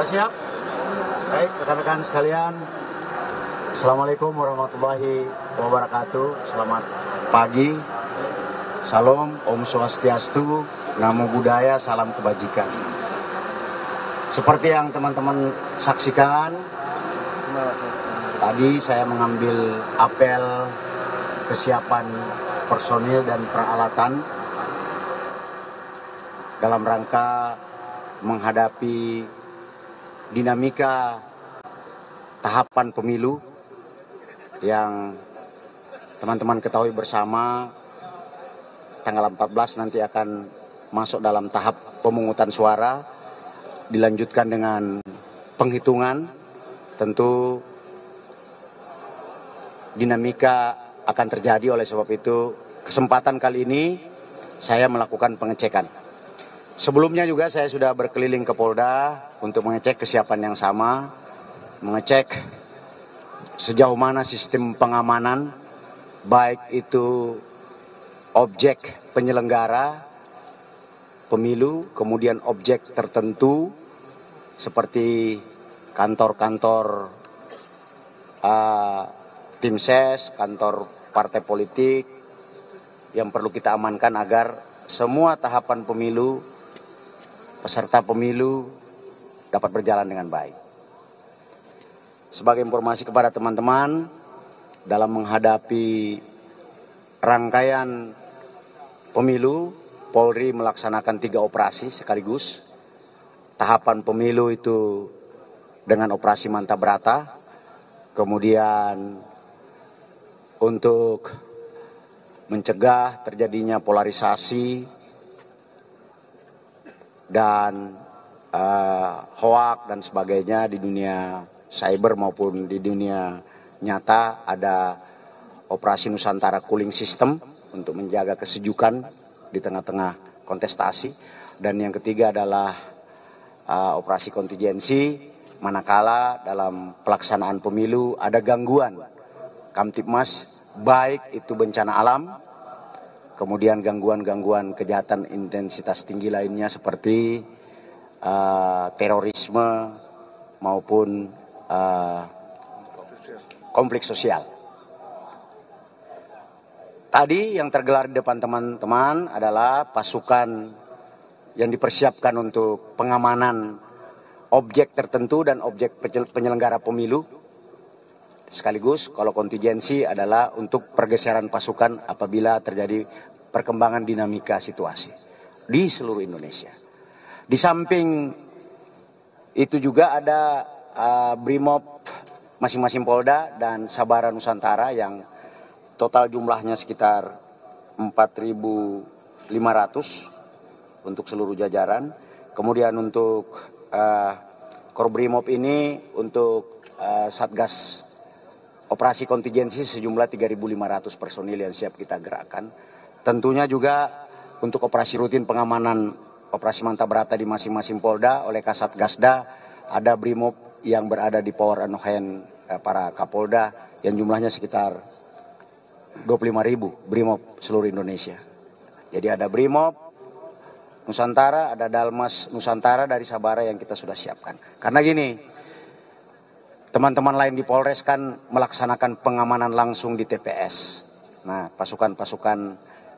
siap? Baik, rekan-rekan sekalian. Assalamualaikum warahmatullahi wabarakatuh. Selamat pagi. Salam, Om Swastiastu, Namo Buddhaya, salam kebajikan. Seperti yang teman-teman saksikan, tadi saya mengambil apel kesiapan personil dan peralatan dalam rangka menghadapi dinamika tahapan pemilu yang teman-teman ketahui bersama tanggal 14 nanti akan masuk dalam tahap pemungutan suara, dilanjutkan dengan penghitungan. Tentu dinamika akan terjadi, oleh sebab itu kesempatan kali ini saya melakukan pengecekan. Sebelumnya juga saya sudah berkeliling ke Polda untuk mengecek kesiapan yang sama, mengecek sejauh mana sistem pengamanan, baik itu objek penyelenggara pemilu, kemudian objek tertentu seperti kantor-kantor tim ses, kantor partai politik yang perlu kita amankan agar semua tahapan pemilu, peserta pemilu dapat berjalan dengan baik. Sebagai informasi kepada teman-teman, dalam menghadapi rangkaian pemilu, Polri melaksanakan 3 operasi sekaligus. Tahapan pemilu itu dengan operasi Manta Brata, kemudian untuk mencegah terjadinya polarisasi dan hoak dan sebagainya di dunia cyber maupun di dunia nyata, ada operasi Nusantara Cooling System untuk menjaga kesejukan di tengah-tengah kontestasi, dan yang ketiga adalah operasi kontingensi manakala dalam pelaksanaan pemilu ada gangguan Kamtibmas, baik itu bencana alam, kemudian gangguan-gangguan kejahatan intensitas tinggi lainnya seperti terorisme maupun konflik sosial. Tadi yang tergelar di depan teman-teman adalah pasukan yang dipersiapkan untuk pengamanan objek tertentu dan objek penyelenggara pemilu. Sekaligus kalau kontingensi adalah untuk pergeseran pasukan apabila terjadi perkembangan dinamika situasi di seluruh Indonesia. Di samping itu juga ada Brimob masing-masing Polda dan Sabara Nusantara yang total jumlahnya sekitar 4.500 untuk seluruh jajaran. Kemudian untuk Korbrimob ini untuk Satgas operasi kontingensi sejumlah 3.500 personil yang siap kita gerakkan. Tentunya juga untuk operasi rutin pengamanan operasi Manta Brata di masing-masing Polda oleh Kasat Gasda, ada Brimob yang berada di Power and Hand para Kapolda yang jumlahnya sekitar 25.000 Brimob seluruh Indonesia. Jadi ada Brimob Nusantara, ada Dalmas Nusantara dari Sabara yang kita sudah siapkan. Karena gini, teman-teman lain di Polres kan melaksanakan pengamanan langsung di TPS. Nah, pasukan-pasukan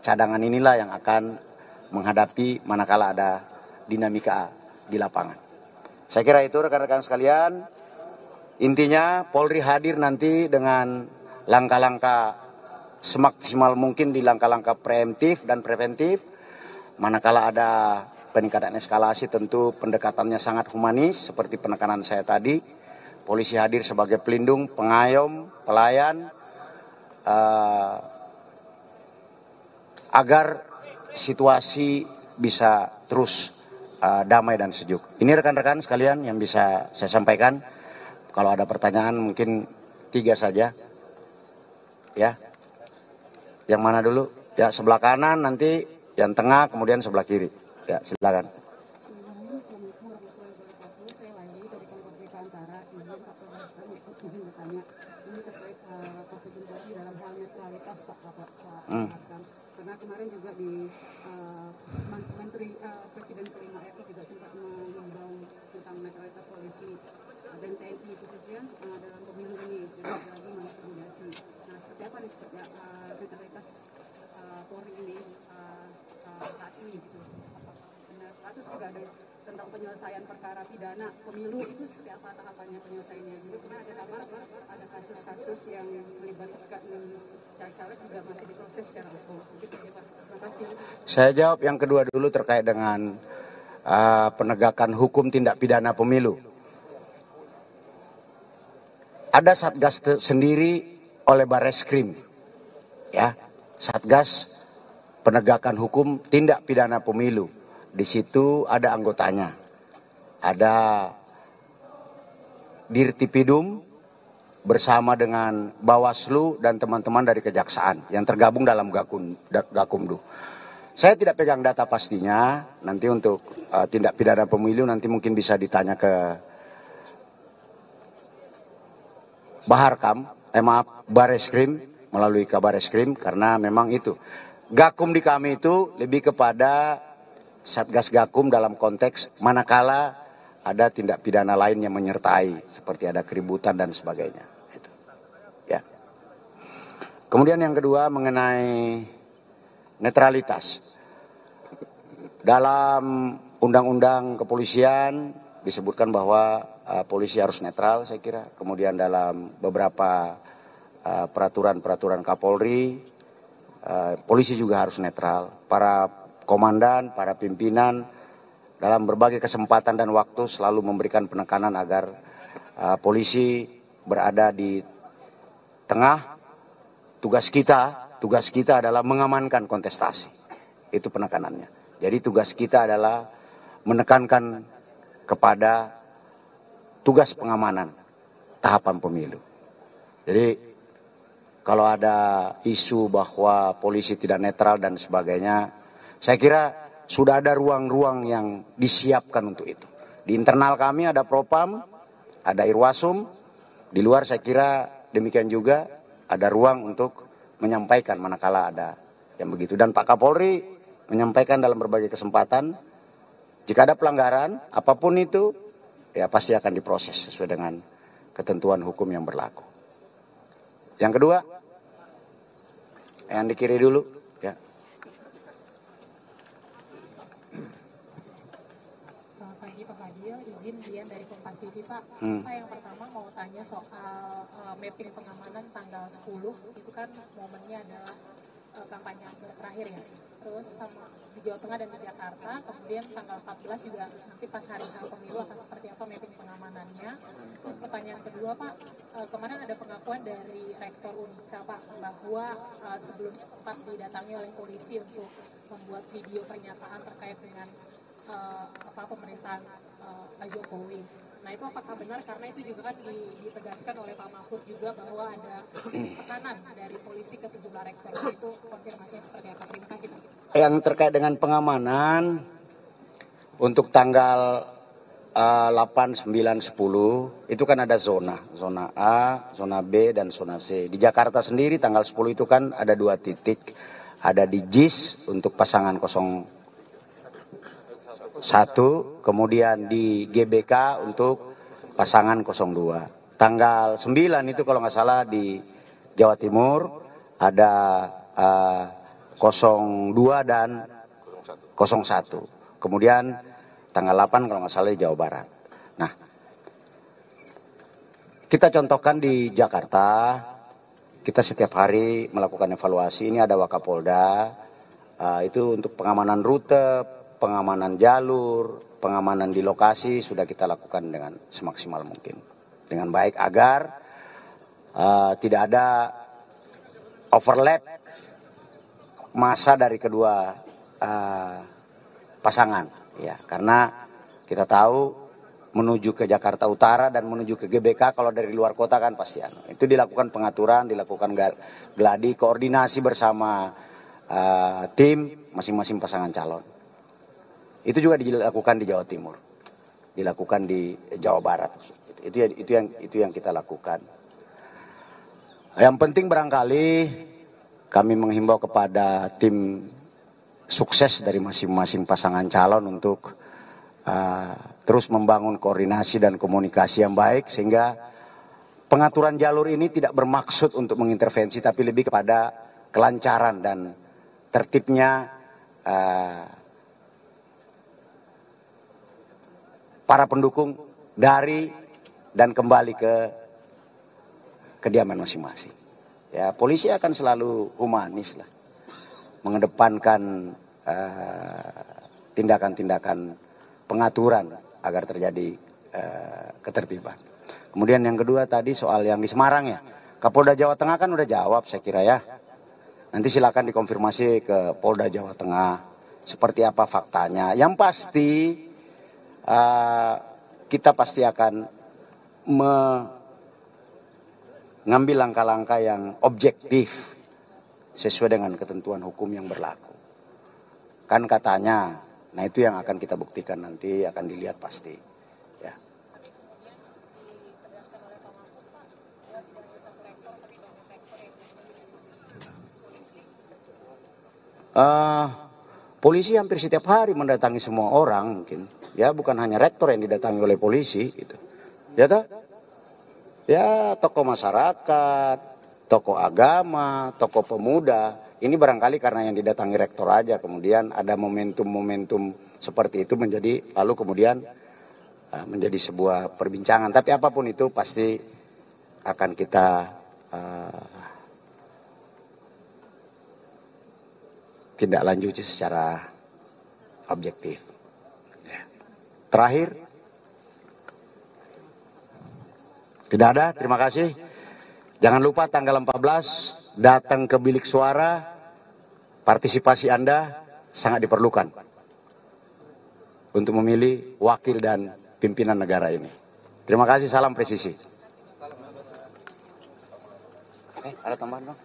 cadangan inilah yang akan menghadapi manakala ada dinamika di lapangan. Saya kira itu rekan-rekan sekalian. Intinya Polri hadir nanti dengan langkah-langkah semaksimal mungkin di langkah-langkah preemptif dan preventif. Manakala ada peningkatan eskalasi, tentu pendekatannya sangat humanis seperti penekanan saya tadi. Polisi hadir sebagai pelindung, pengayom, pelayan, agar situasi bisa terus damai dan sejuk. Ini rekan-rekan sekalian yang bisa saya sampaikan. Kalau ada pertanyaan mungkin 3 saja. Ya. Yang mana dulu? Ya, sebelah kanan, nanti yang tengah, kemudian sebelah kiri. Ya, silakan. Karena kemarin juga di Menteri Presiden kelima RI juga sempat mengundang tentang netralitas polisi dan TNI khususnya dalam pemilu ini dan lagi mengakomodasi. Nah, seperti apa nih netralitas Polri ini saat ini gitu? Nah, terus juga ada tentang penyelesaian perkara pidana pemilu itu seperti apa tahapannya penyelesaiannya? Jadi pernah ada kabar ada kasus-kasus yang melibatkan caleg juga masih diproses secara hukum. Gitu ya Pak. Terima kasih. Saya jawab yang kedua dulu terkait dengan penegakan hukum tindak pidana pemilu. Ada satgas sendiri oleh Bareskrim, ya, satgas penegakan hukum tindak pidana pemilu. Di situ ada anggotanya, ada Dirtipidum bersama dengan Bawaslu dan teman-teman dari Kejaksaan yang tergabung dalam Gakumdu. Saya tidak pegang data pastinya, nanti untuk tindak pidana pemilu nanti mungkin bisa ditanya ke Bareskrim, melalui Kabar Eskrim, karena memang itu. Gakum di kami itu lebih kepada Satgas Gakum dalam konteks manakala ada tindak pidana lain yang menyertai, seperti ada keributan dan sebagainya. Itu. Ya. Kemudian yang kedua mengenai netralitas. Dalam Undang-Undang Kepolisian disebutkan bahwa polisi harus netral, saya kira. Kemudian dalam beberapa peraturan-peraturan Kapolri, polisi juga harus netral. Para komandan, para pimpinan dalam berbagai kesempatan dan waktu selalu memberikan penekanan agar polisi berada di tengah. Tugas kita adalah mengamankan kontestasi. Itu penekanannya. Jadi tugas kita adalah menekankan kepada tugas pengamanan tahapan pemilu. Jadi kalau ada isu bahwa polisi tidak netral dan sebagainya, saya kira sudah ada ruang-ruang yang disiapkan untuk itu. Di internal kami ada Propam, ada Irwasum, di luar saya kira demikian juga ada ruang untuk menyampaikan manakala ada yang begitu. Dan Pak Kapolri menyampaikan dalam berbagai kesempatan, jika ada pelanggaran apapun itu, ya pasti akan diproses sesuai dengan ketentuan hukum yang berlaku. Yang kedua, yang di kiri dulu, ya. Selamat pagi Pak Fadil, izin Dian dari Kompas TV Pak. Pak, yang pertama mau tanya soal mapping pengamanan tanggal 10, itu kan momennya adalah kampanye terakhir ya. Terus sama di Jawa Tengah dan di Jakarta, kemudian tanggal 14 juga nanti pas hari pemilu akan seperti apa mapping pengamanannya. Terus pertanyaan kedua Pak, kemarin ada pengakuan dari Rektor Unika Pak bahwa sebelumnya sempat didatangi oleh polisi untuk membuat video pernyataan terkait dengan pemerintahan Pak Jokowi. Nah itu apakah benar, karena itu juga kan ditegaskan oleh Pak Mahfud juga bahwa ada tekanan dari polisi ke sejumlah rektor. Itu konfirmasinya seperti apa? Terima kasih Pak. Yang terkait dengan pengamanan untuk tanggal 8, 9, 10 itu kan ada zona A, zona B dan zona C. Di Jakarta sendiri tanggal 10 itu kan ada 2 titik, ada di JIS untuk pasangan 01, kemudian di GBK untuk pasangan 02. Tanggal 9 itu kalau nggak salah di Jawa Timur ada 02 dan 01. Kemudian tanggal 8 kalau nggak salah di Jawa Barat. Nah, kita contohkan di Jakarta, kita setiap hari melakukan evaluasi. Ini ada Wakapolda, itu untuk pengamanan rute, pengamanan jalur, pengamanan di lokasi sudah kita lakukan dengan semaksimal mungkin, dengan baik agar tidak ada overlap masa dari kedua pasangan, ya, karena kita tahu menuju ke Jakarta Utara dan menuju ke GBK kalau dari luar kota kan pasti itu dilakukan pengaturan, dilakukan gladi, koordinasi bersama tim masing-masing pasangan calon. Itu juga dilakukan di Jawa Timur, dilakukan di Jawa Barat. Itu yang kita lakukan. Yang penting barangkali kami menghimbau kepada tim sukses dari masing-masing pasangan calon untuk terus membangun koordinasi dan komunikasi yang baik, sehingga pengaturan jalur ini tidak bermaksud untuk mengintervensi, tapi lebih kepada kelancaran dan tertibnya para pendukung dari dan kembali ke kediaman masing-masing. Ya, polisi akan selalu humanis lah, mengedepankan tindakan-tindakan pengaturan agar terjadi ketertiban. Kemudian yang kedua tadi soal yang di Semarang ya, Kapolda Jawa Tengah kan udah jawab saya kira ya. Nanti silakan dikonfirmasi ke Polda Jawa Tengah seperti apa faktanya. Yang pasti kita pasti akan mengambil langkah-langkah yang objektif sesuai dengan ketentuan hukum yang berlaku. Kan katanya, nah itu yang akan kita buktikan nanti, akan dilihat pasti. Ya. Polisi hampir setiap hari mendatangi semua orang mungkin. Ya, bukan hanya rektor yang didatangi oleh polisi gitu. Ya toh? Ya, tokoh masyarakat, tokoh agama, tokoh pemuda. Ini barangkali karena yang didatangi rektor aja, kemudian ada momentum-momentum seperti itu lalu kemudian menjadi sebuah perbincangan. Tapi apapun itu pasti akan kita tindak lanjuti secara objektif. Ya. Terakhir, tidak ada, terima kasih. Jangan lupa tanggal 14 datang ke bilik suara, partisipasi Anda sangat diperlukan untuk memilih wakil dan pimpinan negara ini. Terima kasih, salam presisi. Ada tambahan, Bang?